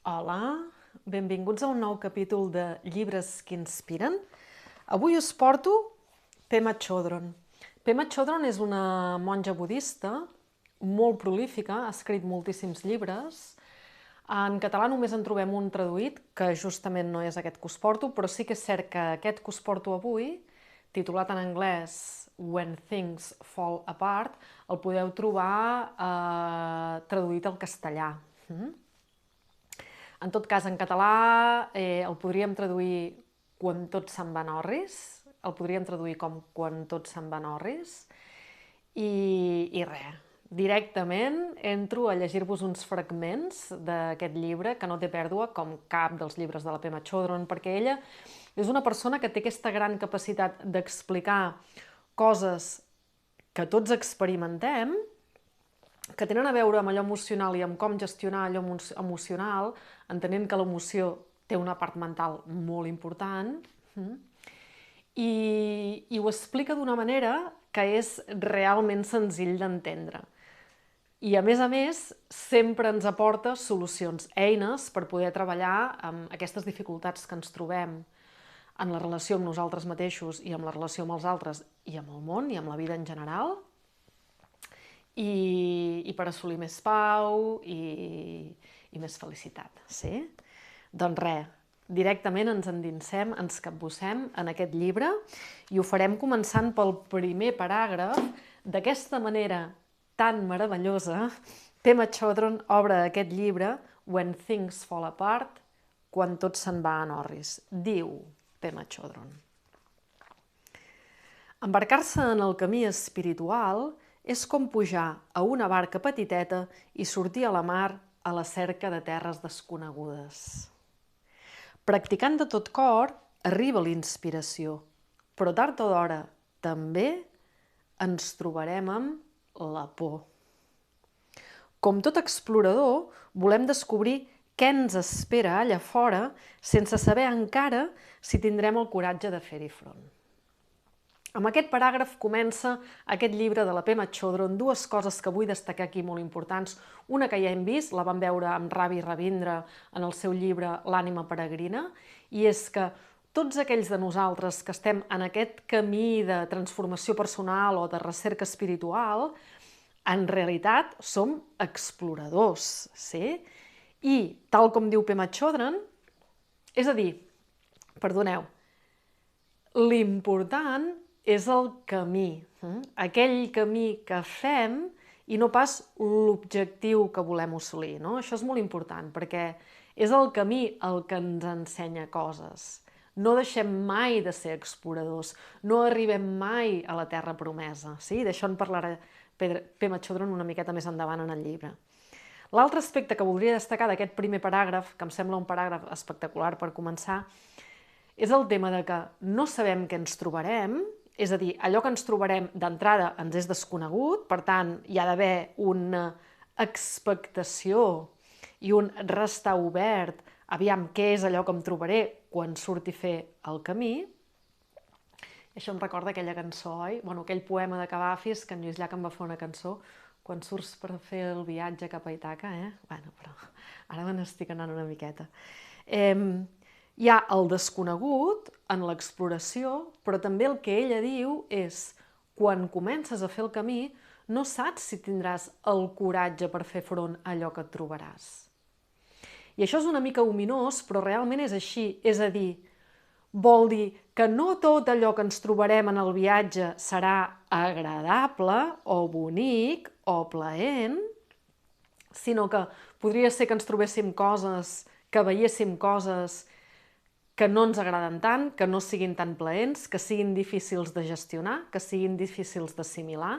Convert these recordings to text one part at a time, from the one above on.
Hola, benvinguts a un nou capítol de Llibres que inspiren. Avui us porto Pema Chodron. Pema Chodron és una monja budista molt prolífica, ha escrit moltíssims llibres. En català només en trobem un traduït, que justament no és aquest que us porto, però sí que és cert que aquest que us porto avui, titulat en anglès When Things Fall Apart, el podeu trobar traduït al castellà. En tot cas, en català el podríem traduir quan tot se'n van orris, el podríem traduir com quan tot se'n van orris, i res, directament entro a llegir-vos uns fragments d'aquest llibre, que no té pèrdua, com cap dels llibres de la Pema Chodron, perquè ella és una persona que té aquesta gran capacitat d'explicar coses que tots experimentem, que tenen a veure amb allò emocional i amb com gestionar allò emocional, entenent que l'emoció té una part mental molt important, i ho explica d'una manera que és realment senzill d'entendre. I a més, sempre ens aporta solucions, eines per poder treballar amb aquestes dificultats que ens trobem en la relació amb nosaltres mateixos i amb la relació amb els altres i amb el món i amb la vida en general, i per assolir més pau i més felicitat. Sí? Doncs res, directament ens endinsem, ens capbussem en aquest llibre i ho farem començant pel primer paràgraf. D'aquesta manera tan meravellosa, Pema Chodron obre aquest llibre When Things Fall Apart, quan tot se'n va en orris. Diu Pema Chodron: embarcar-se en el camí espiritual és com pujar a una barca petiteta i sortir a la mar a la cerca de terres desconegudes. Practicant de tot cor, arriba l'inspiració, però tard o d'hora també ens trobarem amb la por. Com tot explorador, volem descobrir què ens espera allà fora sense saber encara si tindrem el coratge de fer-hi front. Amb aquest paràgraf comença aquest llibre de la Pema Chodron, dues coses que vull destacar aquí molt importants. Una que ja hem vist, la vam veure amb Ravi Ravindra en el seu llibre L'ànima peregrina, i és que tots aquells de nosaltres que estem en aquest camí de transformació personal o de recerca espiritual, en realitat som exploradors, sí? I, tal com diu Pema Chodron, és a dir, perdoneu, l'important és el camí, aquell camí que fem i no pas l'objectiu que volem assolir. No? Això és molt important, perquè és el camí el que ens ensenya coses. No deixem mai de ser exploradors, no arribem mai a la terra promesa. Sí? D'això en parlarà Pema Chodron una miqueta més endavant en el llibre. L'altre aspecte que voldria destacar d'aquest primer paràgraf, que em sembla un paràgraf espectacular per començar, és el tema de que no sabem què ens trobarem, és a dir, allò que ens trobarem d'entrada ens és desconegut, per tant, hi ha d'haver una expectació i un restar obert, aviam què és allò que em trobaré quan surti a fer el camí. I això em recorda aquella cançó, oi? Bueno, aquell poema de Cavafis, que en Lluís Llach em va fer una cançó, quan surts per fer el viatge cap a Ítaca, Bueno, però ara me n'estic anant una miqueta. Hi ha el desconegut en l'exploració, però també el que ella diu és: quan comences a fer el camí, no saps si tindràs el coratge per fer front a allò que et trobaràs. I això és una mica ominós, però realment és així. És a dir, vol dir que no tot allò que ens trobarem en el viatge serà agradable o bonic o plaent, sinó que podria ser que ens trobéssim coses, que veiéssim coses que no ens agraden tant, que no siguin tan plaents, que siguin difícils de gestionar, que siguin difícils d'assimilar,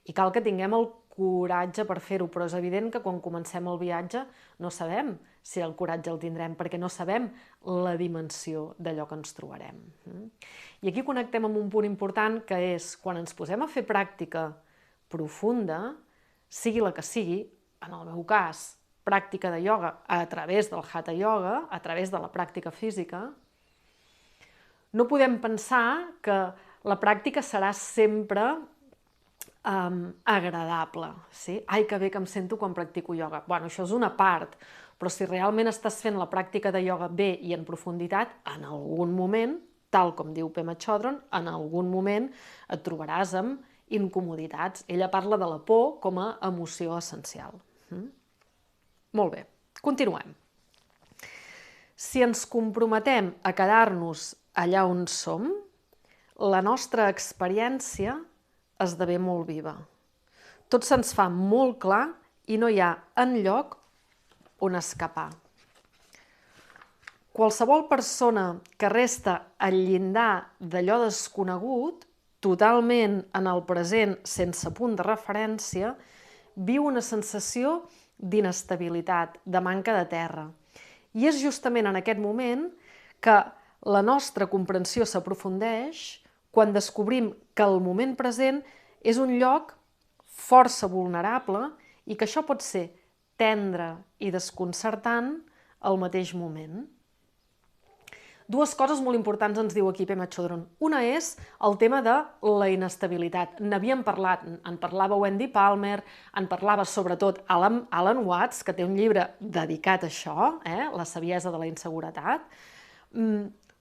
i cal que tinguem el coratge per fer-ho, però és evident que quan comencem el viatge no sabem si el coratge el tindrem, perquè no sabem la dimensió d'allò que ens trobarem. I aquí connectem amb un punt important, que és quan ens posem a fer pràctica profunda, sigui la que sigui, en el meu cas, pràctica de ioga a través del Hatha Yoga, a través de la pràctica física, no podem pensar que la pràctica serà sempre agradable. Sí? Ai, que bé que em sento quan practico ioga. Bueno, això és una part, però si realment estàs fent la pràctica de ioga bé i en profunditat, en algun moment, tal com diu Pema Chodron, en algun moment et trobaràs amb incomoditats. Ella parla de la por com a emoció essencial. Molt bé, continuem. Si ens comprometem a quedar-nos allà on som, la nostra experiència esdevé molt viva. Tot se'ns fa molt clar i no hi ha enlloc on escapar. Qualsevol persona que resta al llindar d'allò desconegut, totalment en el present sense punt de referència, viu una sensació d'inestabilitat, de manca de terra. I és justament en aquest moment que la nostra comprensió s'aprofundeix quan descobrim que el moment present és un lloc força vulnerable i que això pot ser tendre i desconcertant al mateix moment. Dues coses molt importants ens diu aquí Pema Chodron. Una és el tema de la inestabilitat. N'havíem parlat, en parlava Wendy Palmer, en parlava sobretot Alan Watts, que té un llibre dedicat a això, la saviesa de la inseguretat.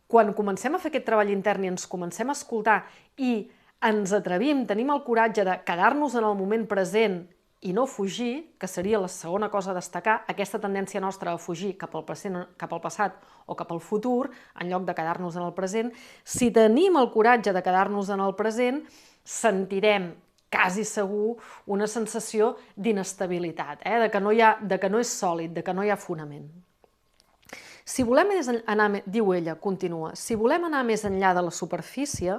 Quan comencem a fer aquest treball intern i ens comencem a escoltar i ens atrevim, tenim el coratge de quedar-nos en el moment present i no fugir, que seria la segona cosa a destacar, aquesta tendència nostra a fugir cap al passat o cap al futur, en lloc de quedar-nos en el present, si tenim el coratge de quedar-nos en el present, sentirem quasi segur una sensació d'inestabilitat, de que no és sòlid, de que no hi ha fonament. Si volem anar, diu ella, continua, si volem anar més enllà de la superfície,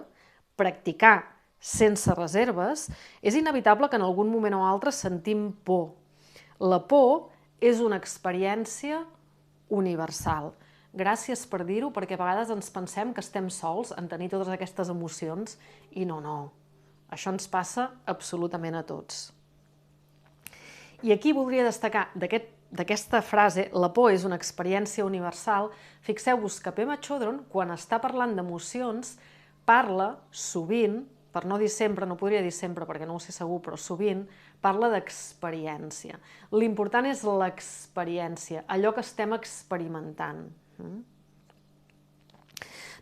practicar sense reserves, és inevitable que en algun moment o altre sentim por. La por és una experiència universal. Gràcies per dir-ho, perquè a vegades ens pensem que estem sols en tenir totes aquestes emocions i no. Això ens passa absolutament a tots. I aquí voldria destacar d'aquesta frase, la por és una experiència universal. Fixeu-vos que Pema Chodron, quan està parlant d'emocions, parla sovint, per no dir sempre, no podria dir sempre perquè no ho sé segur, però sovint, parla d'experiència. L'important és l'experiència, allò que estem experimentant.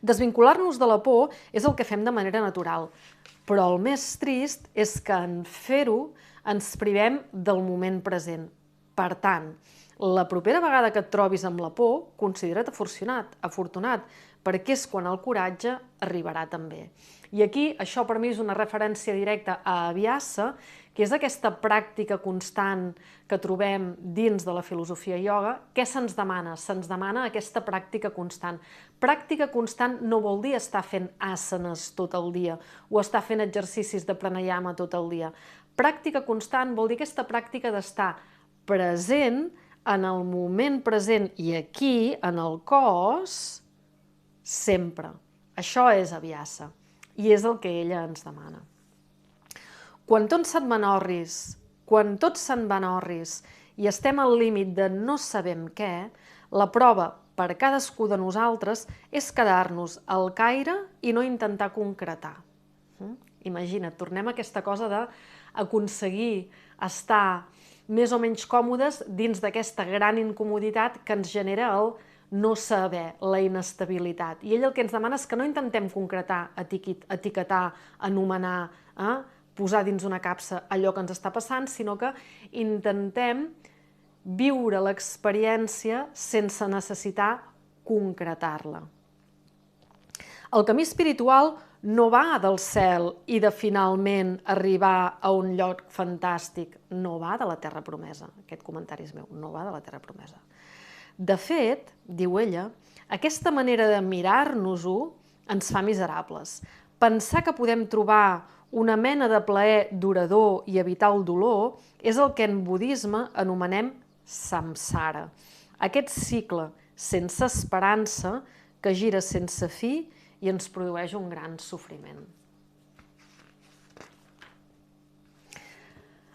Desvincular-nos de la por és el que fem de manera natural, però el més trist és que en fer-ho ens privem del moment present. Per tant, la propera vegada que et trobis amb la por, considera't afortunat, perquè és quan el coratge arribarà també. I aquí, això per mi és una referència directa a Abhyasa, que és aquesta pràctica constant que trobem dins de la filosofia ioga. Què se'ns demana? Se'ns demana aquesta pràctica constant. Pràctica constant no vol dir estar fent asanes tot el dia o estar fent exercicis de pranayama tot el dia. Pràctica constant vol dir aquesta pràctica d'estar present en el moment present i aquí, en el cos, sempre. Això és Abhyasa i és el que ella ens demana. Quan tot se'n va en orris i estem al límit de no sabem què, la prova per cadascú de nosaltres és quedar-nos al caire i no intentar concretar. Imagina't, tornem a aquesta cosa d'aconseguir estar més o menys còmodes dins d'aquesta gran incomoditat que ens genera el no saber, la inestabilitat. I ell el que ens demana és que no intentem concretar, etiquetar, anomenar, posar dins una capsa allò que ens està passant, sinó que intentem viure l'experiència sense necessitar concretar-la. El camí espiritual no va del cel i de finalment arribar a un lloc fantàstic, no va de la terra promesa. Aquest comentari és meu, no va de la terra promesa. De fet, diu ella, aquesta manera de mirar-nos-ho ens fa miserables. Pensar que podem trobar una mena de plaer durador i evitar el dolor és el que en budisme anomenem samsara. Aquest cicle sense esperança que gira sense fi i ens produeix un gran sofriment.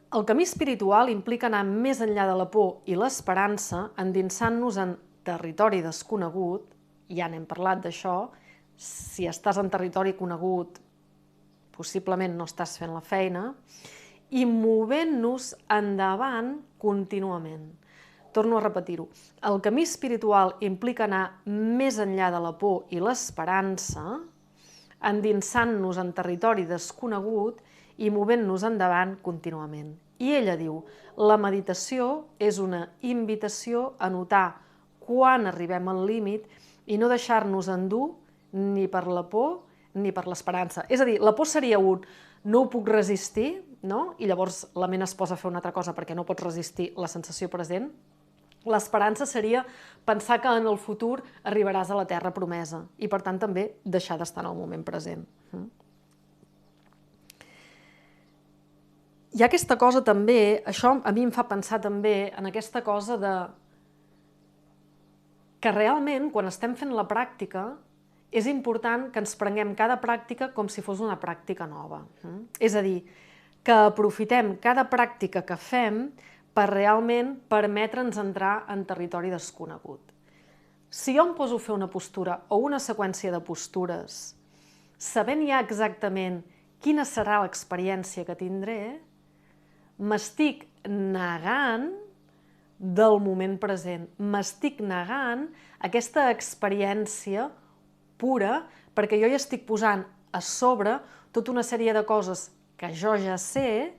El camí espiritual implica anar més enllà de la por i l'esperança, endinsant-nos en territori desconegut, ja n'hem parlat d'això, si estàs en territori conegut, possiblement no estàs fent la feina, i movent-nos endavant contínuament. Torno a repetir-ho. El camí espiritual implica anar més enllà de la por i l'esperança, endinsant-nos en territori desconegut i movent-nos endavant contínuament. I ella diu, la meditació és una invitació a notar quan arribem al límit i no deixar-nos endur ni per la por ni per l'esperança. És a dir, la por seria no ho puc resistir, no? I llavors la ment es posa a fer una altra cosa perquè no pots resistir la sensació present. L'esperança seria pensar que en el futur arribaràs a la terra promesa i, per tant, també deixar d'estar en el moment present. Hi ha aquesta cosa també, això a mi em fa pensar també en aquesta cosa de que realment, quan estem fent la pràctica, és important que ens prenguem cada pràctica com si fos una pràctica nova. És a dir, que aprofitem cada pràctica que fem per realment permetre'ns entrar en territori desconegut. Si jo em poso a fer una postura o una seqüència de postures, sabent ja exactament quina serà l'experiència que tindré, m'estic negant del moment present. M'estic negant aquesta experiència pura perquè jo hi estic posant a sobre tota una sèrie de coses que jo ja sé,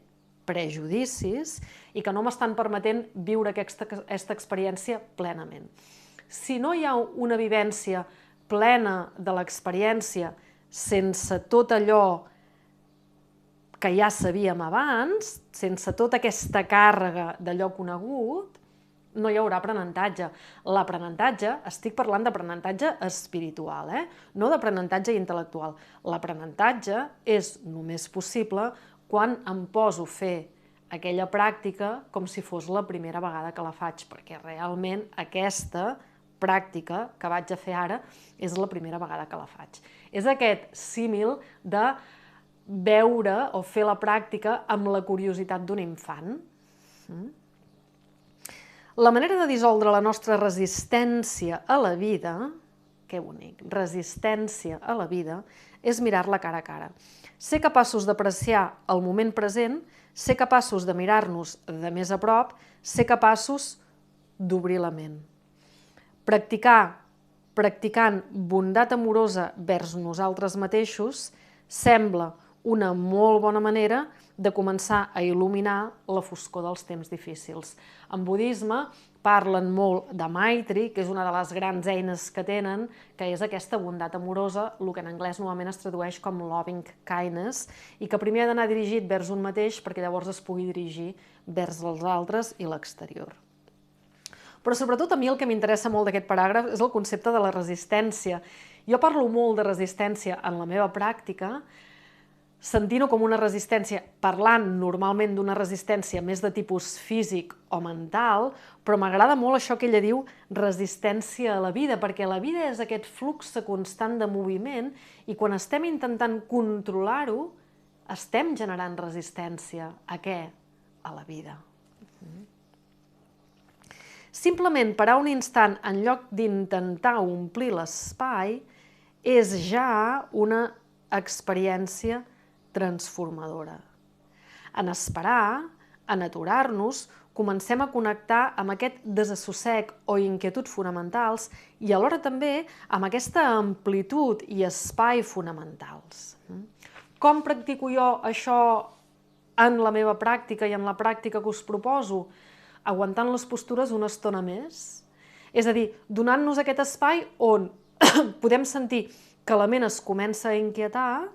prejudicis, i que no m'estan permetent viure aquesta experiència plenament. Si no hi ha una vivència plena de l'experiència sense tot allò que ja sabíem abans, sense tota aquesta càrrega d'allò conegut, no hi haurà aprenentatge. L'aprenentatge, estic parlant d'aprenentatge espiritual, no d'aprenentatge intel·lectual. L'aprenentatge és només possible quan em poso a fer aquella pràctica com si fos la primera vegada que la faig, perquè realment aquesta pràctica que vaig a fer ara és la primera vegada que la faig. És aquest símil de veure o fer la pràctica amb la curiositat d'un infant. La manera de dissoldre la nostra resistència a la vida, que bonic, resistència a la vida, és mirar-la cara a cara. Ser capaços d'apreciar el moment present, ser capaços de mirar-nos de més a prop, ser capaços d'obrir la ment. Practicant bondat amorosa vers nosaltres mateixos sembla una molt bona manera de començar a il·luminar la foscor dels temps difícils. En budisme parlen molt de Maitri, que és una de les grans eines que tenen, que és aquesta bondat amorosa, el que en anglès normalment es tradueix com loving kindness, i que primer ha d'anar dirigit vers un mateix perquè llavors es pugui dirigir vers els altres i l'exterior. Però sobretot a mi el que m'interessa molt d'aquest paràgraf és el concepte de la resistència. Jo parlo molt de resistència en la meva pràctica, sentint-ho com una resistència, parlant normalment d'una resistència més de tipus físic o mental, però m'agrada molt això que ella diu resistència a la vida, perquè la vida és aquest flux constant de moviment i quan estem intentant controlar-ho, estem generant resistència. A què? A la vida. Simplement parar un instant en lloc d'intentar omplir l'espai és ja una experiència transformadora. En esperar, en aturar-nos, comencem a connectar amb aquest desassossec o inquietud fonamentals i alhora també amb aquesta amplitud i espai fonamentals. Com practico jo això en la meva pràctica i en la pràctica que us proposo? Aguantant les postures una estona més. És a dir, donant-nos aquest espai on podem sentir que la ment es comença a inquietar,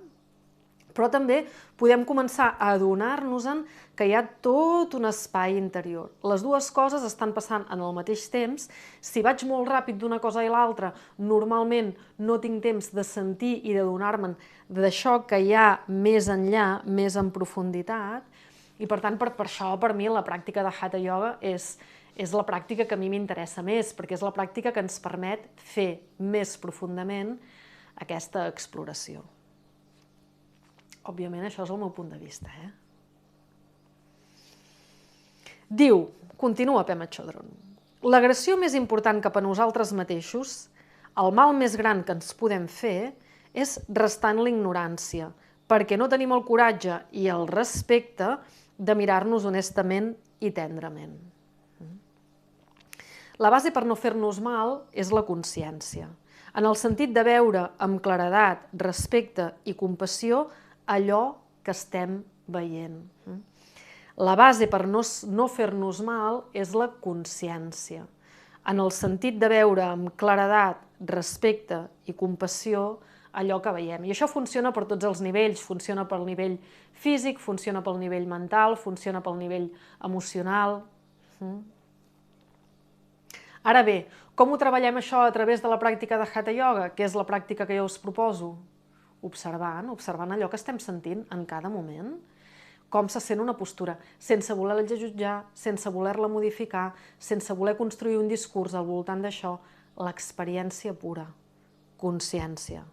però també podem començar a adonar-nos-en que hi ha tot un espai interior. Les dues coses estan passant en el mateix temps. Si vaig molt ràpid d'una cosa i l'altra, normalment no tinc temps de sentir i d'adonar-me'n d'això que hi ha més enllà, més en profunditat, i per tant, per això, per mi, la pràctica de Hatha Yoga és la pràctica que a mi m'interessa més, perquè és la pràctica que ens permet fer més profundament aquesta exploració. Òbviament, això és el meu punt de vista. Diu, continua Pema Chodron, l'agressió més important cap a nosaltres mateixos, el mal més gran que ens podem fer, és restar en la ignorància, perquè no tenim el coratge i el respecte de mirar-nos honestament i tendrament. La base per no fer-nos mal és la consciència, en el sentit de veure amb claredat, respecte i compassió allò que estem veient. La base per no fer-nos mal és la consciència, en el sentit de veure amb claredat, respecte i compassió allò que veiem. I això funciona per tots els nivells, funciona pel nivell físic, funciona pel nivell mental, funciona pel nivell emocional. Ara bé, com ho treballem això a través de la pràctica de Hatha Yoga, que és la pràctica que jo us proposo? Observant allò que estem sentint en cada moment. Com se sent una postura, sense voler-la jutjar, sense voler-la modificar, sense voler construir un discurs al voltant d'això, l'experiència pura, consciència.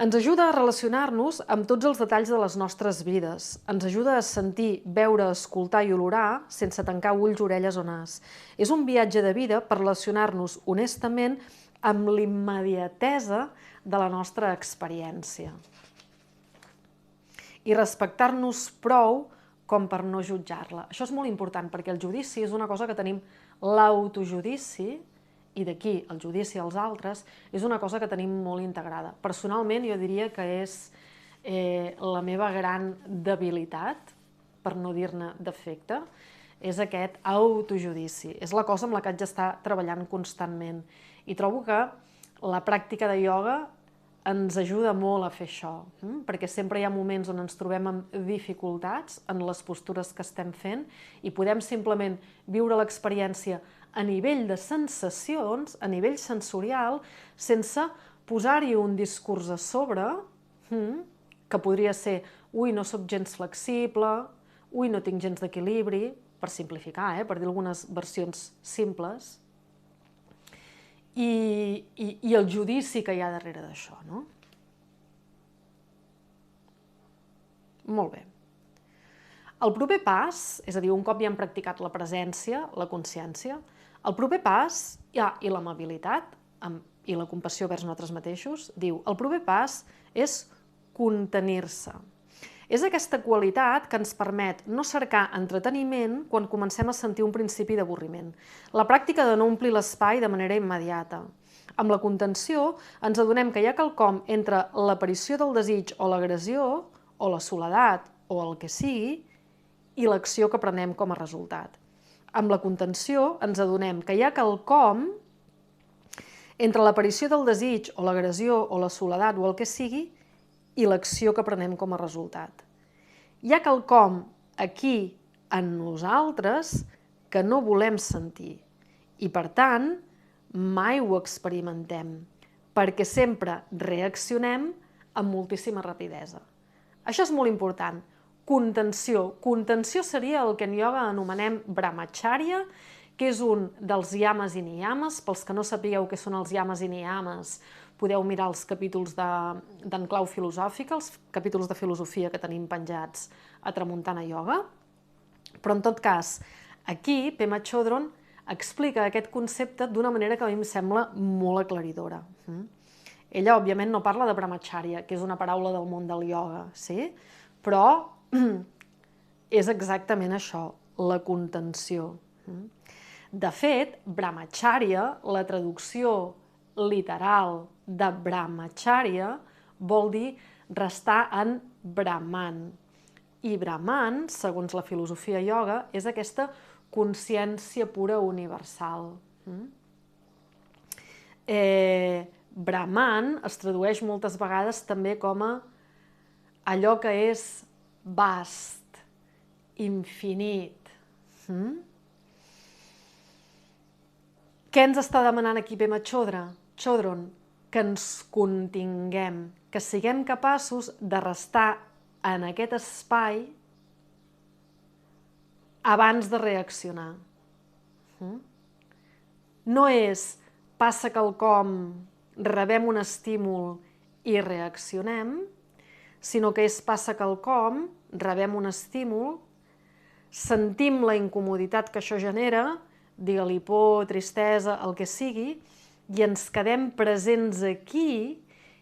Ens ajuda a relacionar-nos amb tots els detalls de les nostres vides. Ens ajuda a sentir, veure, escoltar i olorar sense tancar ulls, orelles o nas. És un viatge de vida per relacionar-nos honestament amb l'immediatesa de la nostra experiència. I respectar-nos prou com per no jutjar-la. Això és molt important perquè el judici és una cosa que tenim, l'autojudici, i d'aquí el judici als altres, és una cosa que tenim molt integrada. Personalment jo diria que és la meva gran debilitat, per no dir-ne defecte, és aquest autojudici. És la cosa amb la que haig d'estar treballant constantment. I trobo que la pràctica de ioga ens ajuda molt a fer això, perquè sempre hi ha moments on ens trobem amb dificultats en les postures que estem fent i podem simplement viure l'experiència a nivell de sensacions, a nivell sensorial, sense posar-hi un discurs a sobre, que podria ser ui, no soc gens flexible, ui, no tinc gens d'equilibri, per simplificar, per dir algunes versions simples, i el judici que hi ha darrere d'això, no? Molt bé. El proper pas, és a dir, un cop ja hem practicat la presència, la consciència, el proper pas, i l'amabilitat, i la compassió vers nosaltres mateixos, diu, el proper pas és contenir-se. És aquesta qualitat que ens permet no cercar entreteniment quan comencem a sentir un principi d'avorriment. La pràctica de no omplir l'espai de manera immediata. Amb la contenció ens adonem que hi ha quelcom entre l'aparició del desig o l'agressió, o la soledat, o el que sigui, i l'acció que prenem com a resultat. Amb la contenció ens adonem que hi ha quelcom entre l'aparició del desig o l'agressió o la soledat o el que sigui i l'acció que prenem com a resultat. Hi ha quelcom aquí en nosaltres que no volem sentir i, per tant, mai ho experimentem, perquè sempre reaccionem amb moltíssima rapidesa. Això és molt important. Contenció. Contenció seria el que en ioga anomenem brahmacharya, que és un dels yamas i niyamas. Pels que no sapigueu què són els yamas i niyamas, podeu mirar els capítols d'en Clau Filosòfica, els capítols de filosofia que tenim penjats a Tramuntana Yoga. Però, en tot cas, aquí Pema Chodron explica aquest concepte d'una manera que a mi em sembla molt aclaridora. Ella, òbviament, no parla de brahmacharya, que és una paraula del món del ioga, sí? Però és exactament això, la contenció. De fet, brahmacharya, la traducció literal de brahmacharya, vol dir restar en Brahman. I Brahman, segons la filosofia ioga, és aquesta consciència pura universal. Brahman es tradueix moltes vegades també com a allò que és vast, infinit. Què ens està demanant aquí Pema Chodron? Que ens continguem, que siguem capaços de restar en aquest espai abans de reaccionar. No és passa quelcom, rebem un estímul i reaccionem, sinó que és passa quelcom, rebem un estímul, sentim la incomoditat que això genera, digue-li por, tristesa, el que sigui, i ens quedem presents aquí,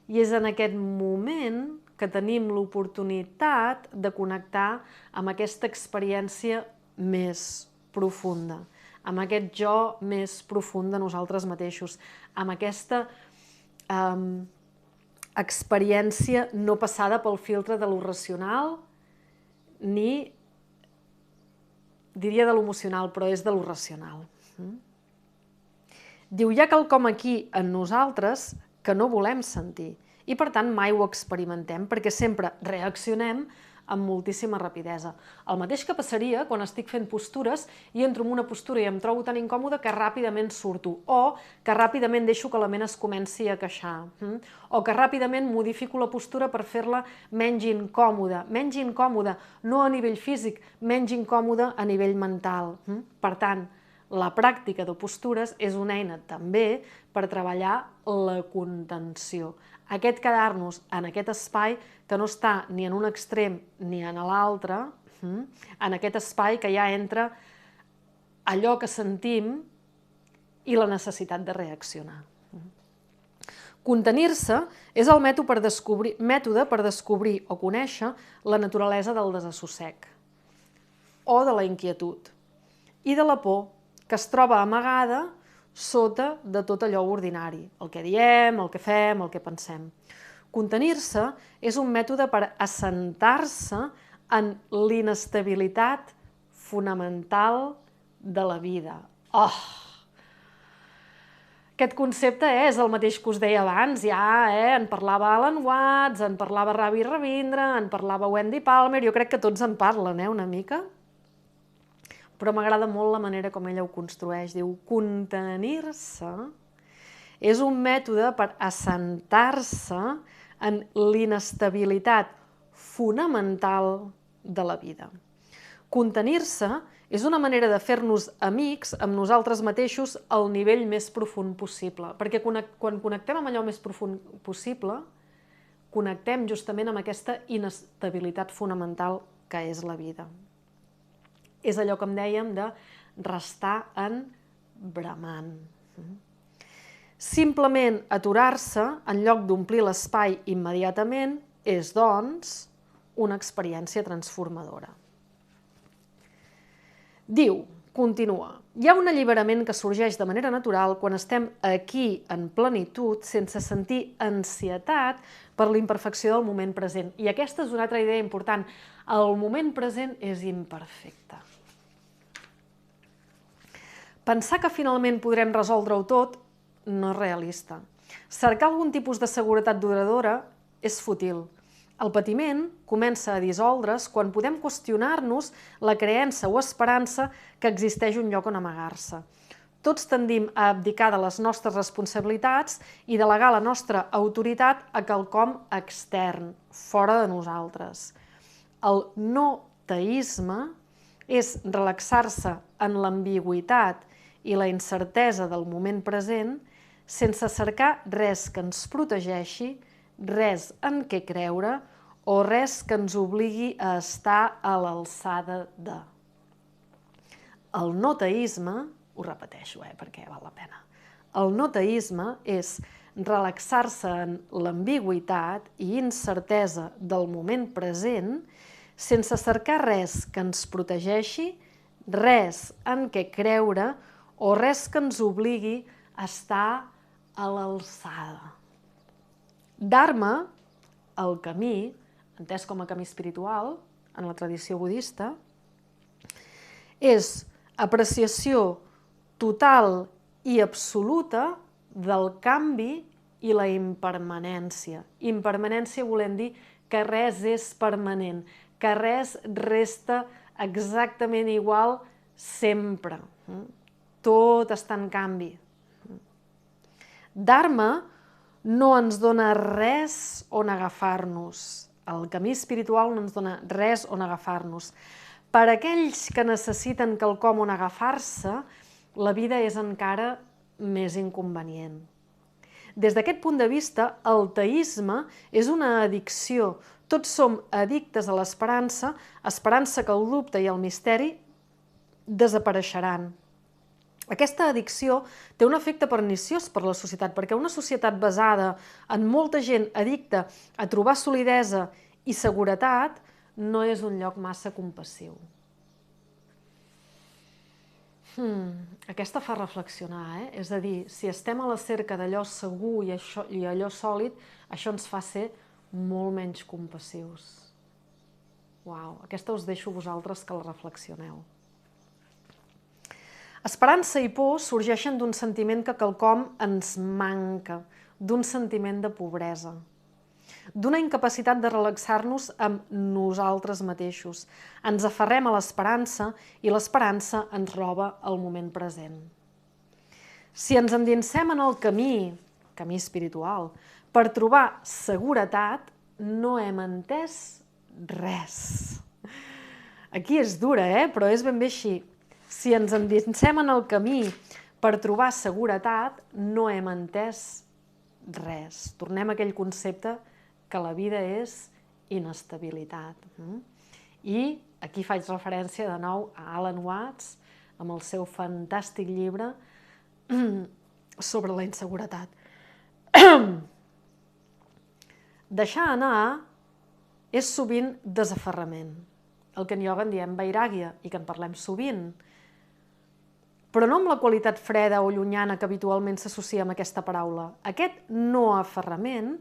i és en aquest moment que tenim l'oportunitat de connectar amb aquesta experiència més profunda, amb aquest jo més profund de nosaltres mateixos, amb aquesta experiència no passada pel filtre de lo racional ni, diria de l'emocional, però és de lo racional. Diu, hi ha quelcom aquí en nosaltres que no volem sentir i per tant mai ho experimentem perquè sempre reaccionem amb moltíssima rapidesa. El mateix que passaria quan estic fent postures i entro en una postura i em trobo tan incòmode que ràpidament surto, o que ràpidament deixo que la ment es comenci a queixar, o que ràpidament modifico la postura per fer-la menys incòmoda, no a nivell físic, menys incòmoda a nivell mental. Per tant, la pràctica de postures és una eina també per treballar la contenció. Aquest quedar-nos en aquest espai que no està ni en un extrem ni en l'altre, en aquest espai que hi ha entre allò que sentim i la necessitat de reaccionar. Contenir-se és el mètode per descobrir o conèixer la naturalesa del desassossec o de la inquietud i de la por que es troba amagada sota de tot allò ordinari, el que diem, el que fem, el que pensem. Contenir-se és un mètode per assentar-se en l'inestabilitat fonamental de la vida. Aquest concepte és el mateix que us deia abans, en parlava Alan Watts, en parlava Ravi Ravindra, en parlava Wendy Palmer, jo crec que tots en parlen una mica, però m'agrada molt la manera com ella ho construeix. Diu, contenir-se és un mètode per assentar-se en l'inestabilitat fonamental de la vida. Contenir-se és una manera de fer-nos amics amb nosaltres mateixos al nivell més profund possible, perquè quan connectem amb allò més profund possible, connectem justament amb aquesta inestabilitat fonamental que és la vida. És allò que em dèiem de restar en bramant. Simplement aturar-se en lloc d'omplir l'espai immediatament és, doncs, una experiència transformadora. Diu, continua, hi ha un alliberament que sorgeix de manera natural quan estem aquí en plenitud sense sentir ansietat per l'imperfecció del moment present. I aquesta és una altra idea important. El moment present és imperfecte. Pensar que finalment podrem resoldre-ho tot no és realista. Cercar algun tipus de seguretat duradora és fútil. El patiment comença a dissoldre's quan podem qüestionar-nos la creença o esperança que existeix un lloc on amagar-se. Tots tendim a abdicar de les nostres responsabilitats i delegar la nostra autoritat a quelcom extern, fora de nosaltres. El no-teisme és relaxar-se en l'ambigüitat i la incertesa del moment present sense cercar res que ens protegeixi, res en què creure o res que ens obligui a estar a l'alçada de. El no-teisme, ho repeteixo perquè val la pena, el no-teisme és relaxar-se en l'ambigüitat i incertesa del moment present sense cercar res que ens protegeixi, res en què creure o res que ens obligui a estar a l'alçada. Dharma, el camí, entès com a camí espiritual, en la tradició budista, és apreciació total i absoluta del canvi i la impermanència. Impermanència volem dir que res és permanent, que res resta exactament igual sempre. Tot està en canvi. Dharma no ens dona res on agafar-nos. El camí espiritual no ens dona res on agafar-nos. Per a aquells que necessiten quelcom on agafar-se, la vida és encara més inconvenient. Des d'aquest punt de vista, el teisme és una addicció. Tots som addictes a l'esperança, esperança que el dubte i el misteri desapareixeran. Aquesta addicció té un efecte perniciós per a la societat, perquè una societat basada en molta gent addicta a trobar solidesa i seguretat no és un lloc massa compassiu. Aquesta fa reflexionar, És a dir, si estem a la cerca d'allò segur i allò sòlid, això ens fa ser molt menys compassius. Uau, aquesta us deixo vosaltres que la reflexioneu. Esperança i por sorgeixen d'un sentiment que quelcom ens manca, d'un sentiment de pobresa, d'una incapacitat de relaxar-nos amb nosaltres mateixos. Ens aferrem a l'esperança i l'esperança ens roba el moment present. Si ens endinsem en el camí espiritual, per trobar seguretat, no hem entès res. Aquí és dura, però és ben bé així. Si ens endinsem en el camí per trobar seguretat, no hem entès res. Tornem a aquell concepte que la vida és inestabilitat. I aquí faig referència de nou a Alan Watts, amb el seu fantàstic llibre sobre la inseguretat. Deixar anar és sovint desaferrament, el que en ioga en diem vairàgia i que en parlem sovint, però no amb la qualitat freda o llunyana que habitualment s'associa amb aquesta paraula. Aquest no aferrament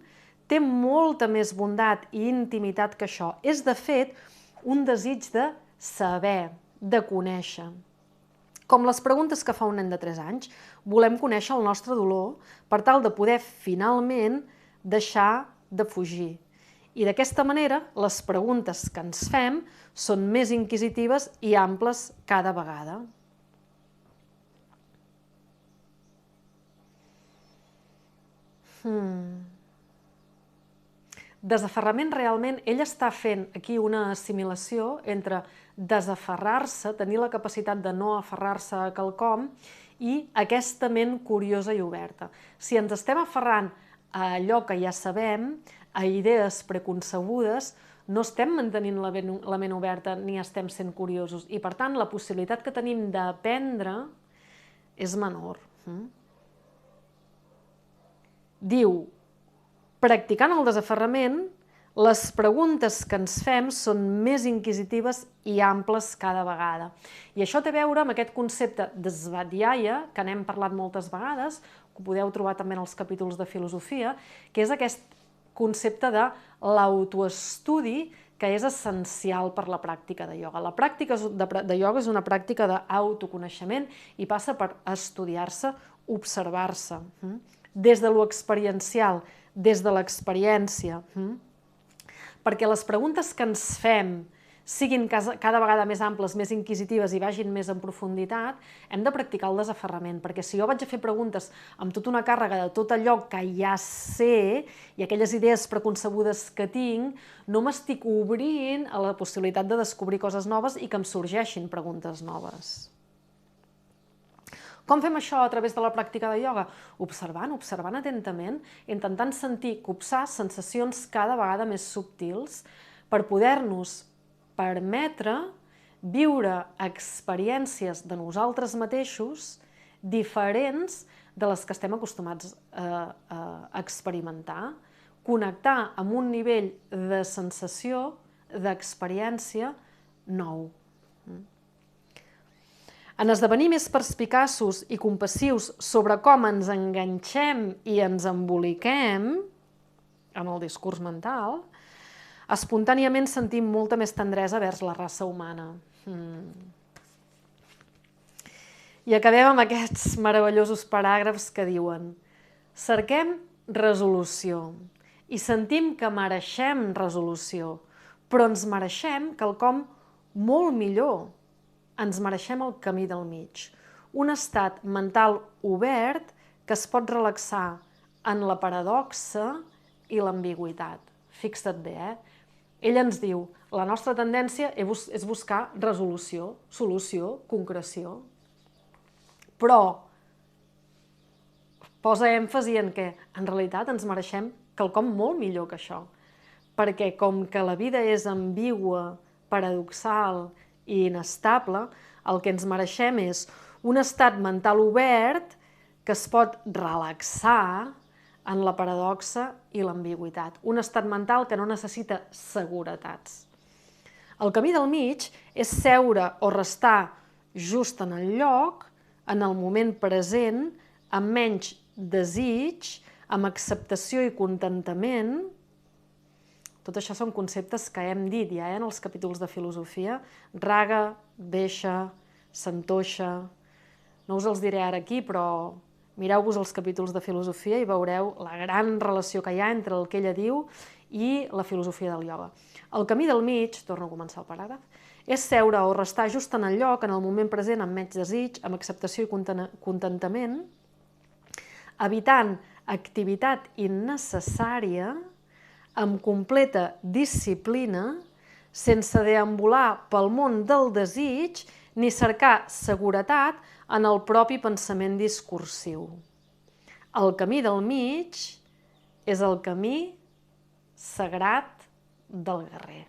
té molta més bondat i intimitat que això. És, de fet, un desig de saber, de conèixer. Com les preguntes que fa un nen de 3 anys, volem conèixer el nostre dolor per tal de poder, finalment, deixar de fugir. I d'aquesta manera, les preguntes que ens fem són més inquisitives i amples cada vegada. Desaferrament, realment, ell està fent aquí una assimilació entre desaferrar-se, tenir la capacitat de no aferrar-se a quelcom, i aquesta ment curiosa i oberta. Si ens estem aferrant a allò que ja sabem, a idees preconcebudes, no estem mantenint la ment oberta ni estem sent curiosos. I, per tant, la possibilitat que tenim d'aprendre és menor. Diu, practicant el desaferrament, les preguntes que ens fem són més inquisitives i amples cada vegada. I això té a veure amb aquest concepte de svadhyaya, que n'hem parlat moltes vegades, que podeu trobar també en els capítols de filosofia, que és aquest concepte de l'autoestudi que és essencial per la pràctica de ioga. La pràctica de ioga és una pràctica d'autoconeixement i passa per estudiar-se, observar-se, des de lo experiencial, des de l'experiència. Perquè les preguntes que ens fem siguin cada vegada més amples, més inquisitives i vagin més en profunditat, hem de practicar el desaferrament, perquè si jo vaig a fer preguntes amb tota una càrrega de tot allò que ja sé i aquelles idees preconcebudes que tinc, no m'estic obrint a la possibilitat de descobrir coses noves i que em sorgeixin preguntes noves. Com fem això a través de la pràctica de ioga? Observant atentament, intentant sentir, copsar sensacions cada vegada més subtils per poder-nos permetre viure experiències de nosaltres mateixos diferents de les que estem acostumats a experimentar, connectar amb un nivell de sensació, d'experiència nou. En esdevenir més perspicaços i compassius sobre com ens enganxem i ens emboliquem en el discurs mental, espontàniament sentim molta més tendresa vers la raça humana. I acabem amb aquests meravellosos paràgrafs que diuen: cerquem resolució i sentim que mereixem resolució, però ens mereixem quelcom molt millor. Ens mereixem el camí del mig, un estat mental obert que es pot relaxar en la paradoxa i l'ambigüitat. Fixa't bé, Ell ens diu, la nostra tendència és buscar resolució, solució, concreció. Però posa èmfasi en què en realitat ens mereixem quelcom molt millor que això. Perquè com que la vida és ambigua, paradoxal i inestable, el que ens mereixem és Un estat mental obert que es pot relaxar en la paradoxa i l'ambigüitat. Un estat mental que no necessita seguretats. El camí del mig és seure o restar just en el lloc, en el moment present, amb menys desig, amb acceptació i contentament. Tot això són conceptes que hem dit ja en els capítols de filosofia. Raga, deixa, santoixa. No us els diré ara aquí, però mireu-vos els capítols de filosofia i veureu la gran relació que hi ha entre el que ella diu i la filosofia del ioga. El camí del mig, torno a començar el paràgraf, és seure o restar just en el lloc, en el moment present, amb menys desig, amb acceptació i contentament, evitant activitat innecessària, amb completa disciplina, sense deambular pel món del desig ni cercar seguretat en el propi pensament discursiu. El camí del mig és el camí sagrat del guerrer.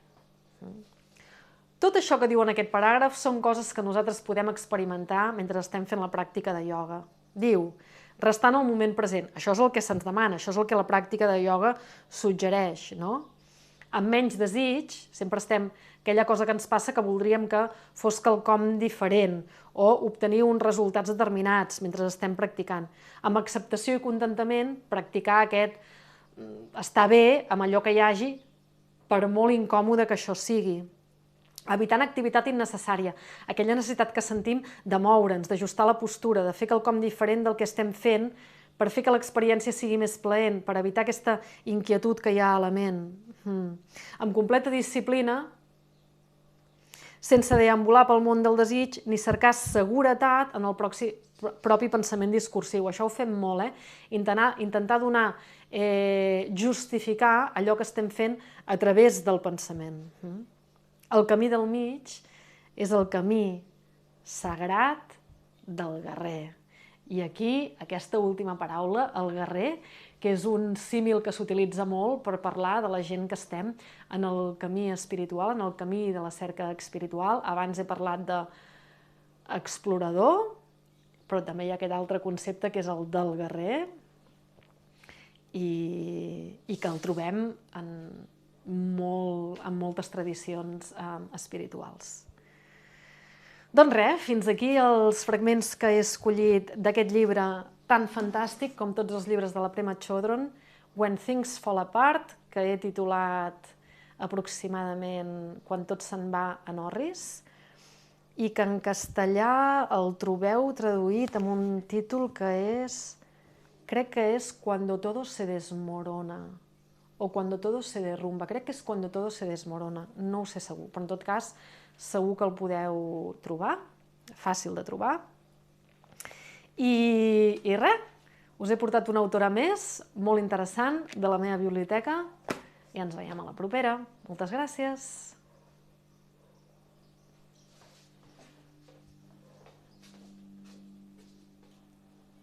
Tot això que diu en aquest paràgraf són coses que nosaltres podem experimentar mentre estem fent la pràctica de ioga. Diu, restar en el moment present. Això és el que se'ns demana, això és el que la pràctica de ioga suggereix, no? Amb menys desig, sempre estem aquella cosa que ens passa que voldríem que fos quelcom diferent o obtenir uns resultats determinats mentre estem practicant. Amb acceptació i contentament, practicar aquest estar bé amb allò que hi hagi, per molt incòmode que això sigui. Evitant activitat innecessària, aquella necessitat que sentim de moure'ns, d'ajustar la postura, de fer quelcom diferent del que estem fent per fer que l'experiència sigui més plaent, per evitar aquesta inquietud que hi ha a la ment. Amb completa disciplina, sense deambular pel món del desig ni cercar seguretat en el propi pensament discursiu. Això ho fem molt, intentar donar, justificar allò que estem fent a través del pensament. El camí del mig és el camí sagrat del guerrer. I aquí, aquesta última paraula, el guerrer, que és un símil que s'utilitza molt per parlar de la gent que estem en el camí espiritual, en el camí de la cerca espiritual. Abans he parlat d'explorador, però també hi ha aquest altre concepte que és el del guerrer i que el trobem en moltes tradicions espirituals. Doncs res, fins aquí els fragments que he escollit d'aquest llibre tan fantàstic com tots els llibres de la Pema Chodron, When Things Fall Apart, que he titulat aproximadament Quan tot se'n va a Norris, i que en castellà el trobeu traduït amb un títol que crec que és Cuando todo se desmorona, o Cuando todo se derrumba. Crec que és Cuando todo se desmorona, no ho sé segur, però en tot cas segur que el podeu trobar, fàcil de trobar. I res, us he portat una autora més, molt interessant, de la meva biblioteca, i ens veiem a la propera. Moltes gràcies!